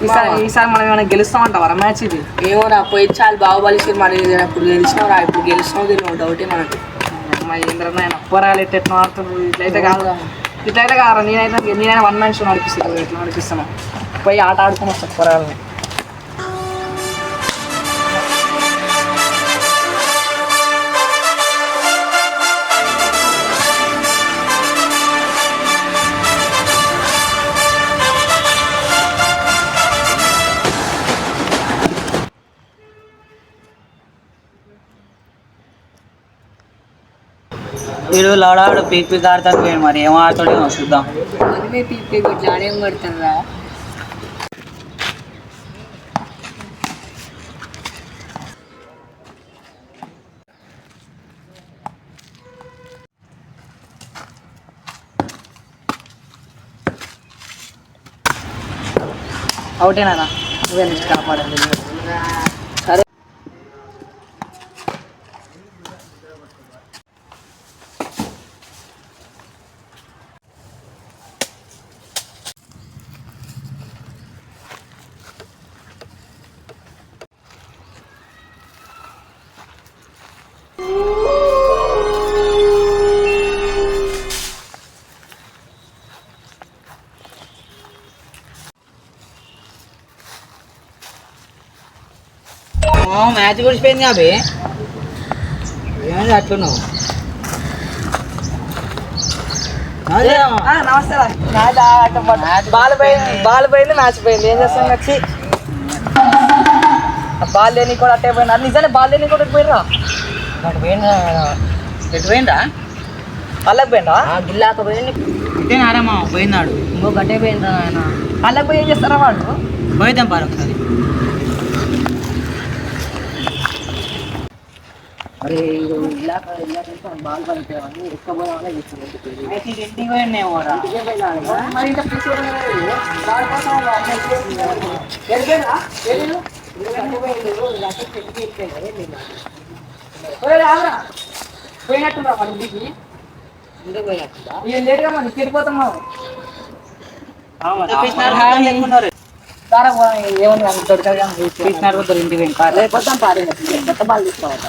ఈసారి మనం ఏమైనా గెలుస్తామంటావా మ్యాచ్ ఇది? ఏమో రా పోయి చాలా బాహుబలి సినిమా అప్పుడు గెలిచినావు రా, ఇప్పుడు గెలుస్తావు తెలియదు డౌటే మనకి. మా ఇంద్రన్న ఆయన పోరాలు ఎట్టెట్లా ఆడుతున్నావు, ఇట్లయితే కాదు కాదు. నేనైనా వన్ మ్యాన్ షో నడిపిస్తాను, ఎట్లా నడిపిస్తాను పోయి ఆట ఆడుకుని వస్తాను పోరాలని. వీడు లవడాడు పీక్ పీక్ ఆడతాడు పోయాడు, మరి ఏం ఆడతాడేమో చూద్దాం. మనమే పీక్ ఇట్లా ఆడేం పడతాను రా. అవుటేనా నువ్వే నుంచి కాపాడండి. సరే మ్యాచ్ గుడిచిపోయింది అవి ఏమైంది అట్లున్నావు? నమస్తే బాల్ పోయింది మ్యాచ్ పోయింది, ఏం చేస్తాం వచ్చి బాల్ లేని కూడా అట్టే పోయింది. అది నిజానే బాల్ లేని కూడా పోయినరా ఎటు పోయిందా? వాళ్ళకి పోయిందా? గిల్లాక పోయింది ఇదే ఆరామా పోయినాడు, ఇంకో గట్టే పోయిందా ఆయన. వాళ్ళకి పోయి ఏం చేస్తారా వాళ్ళు? పోయిద్దాం పారు ఒకసారి. అరే గిల్లాక బాల్ పడిపోయామని ఎక్కువ పోయామని ఇంటికి పోయినాయేమో రా. మరి ఇంకా పోయినట్టున్నా మన ఇంటికి లేట్గా మనం చెడిపోతాం. ఏమన్నా దొరకదు కానీ ఇంటికి పోయింది. రేపు వద్దాం పారే కొత్త బాల్ తీసుకోవాలి.